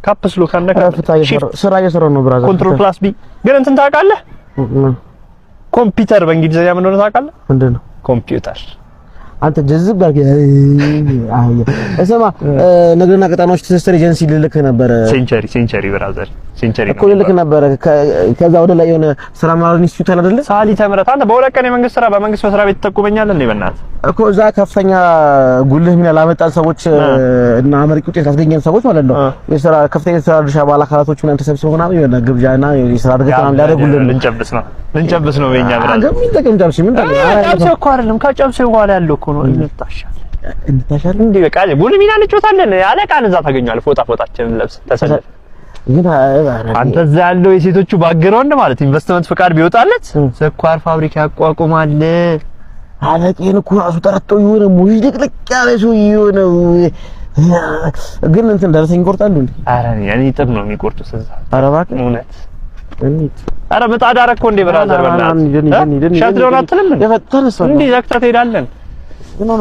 ካፕስ ሎክ አንነካ ስራ እየሰራሁ ነው ብራዘር ኮንትሮል ፕላስ ቢ ግን እንትን ታውቃለህ ኮምፒውተር በእንግሊዝኛ ምን እንደሆነ ታውቃለህ ምንድን ነው ኮምፒውተር አንተ ጀዝብ ጋር እስማ ነገርና ቀጣናዎች ትስስር ኤጀንሲ ልልክ ነበር ሴንቸሪ ብራዘር ሴንቸሪ እኮ ልልክ ነበር ከዛ ወደ ላይ የሆነ ስራ ማራን ኢንስቲትዩት አለ አይደል ሳሊ ተምረት አንተ በሁለት ቀን የመንግስት ስራ በመንግስት መስሪያ ቤት ተቆመኛለህ እንዴ በእናትህ እኮ እዛ ከፍተኛ ጉልህ ሚና ላመጣን ሰዎች እና አመርቂ ውጤት ያስገኘን ሰዎች ማለት ነው የስራ ከፍተኛ ስራ ድርሻ ባለካላቶች ምናምን ተሰብስበው ምናምን የሆነ ግብዣና የስራ እድገት ምናምን ሊያደርጉልን ልንጨብስ ነው በእኛ ብራዘር አገም ይጠቀም ጨብሽ ምን ጨብስ እኮ አይደለም ከጨብስ በኋላ ያለው እኮ ነው እንታሻል እንዴ በቃ ጉልህ ሚና እንጫወታለን አለቃን እዛ ታገኛለህ ፎጣችንን ለብስ ተሰለፍ አንተ እዛ ያለው የሴቶቹ ባክግራውንድ ማለት ኢንቨስትመንት ፍቃድ ቢወጣለት ስኳር ፋብሪካ ያቋቁማል አለቄን እኮ ራሱ ተረተው የሆነ ሙይድቅልቅ ያለ ሰው የሆነ ግን እንትን ደረሰኝ ይቆርጣሉ እንዴ ኧረ እኔ ጥብ ነው የሚቆርጡት እዛ ኧረ እባክህ እውነት ኧረ ምጣድ አደረኩ እንዴ ብራዘር በእናትህ ሸት ደውል አትልም እንዴ ዘግተህ ትሄዳለን ኖ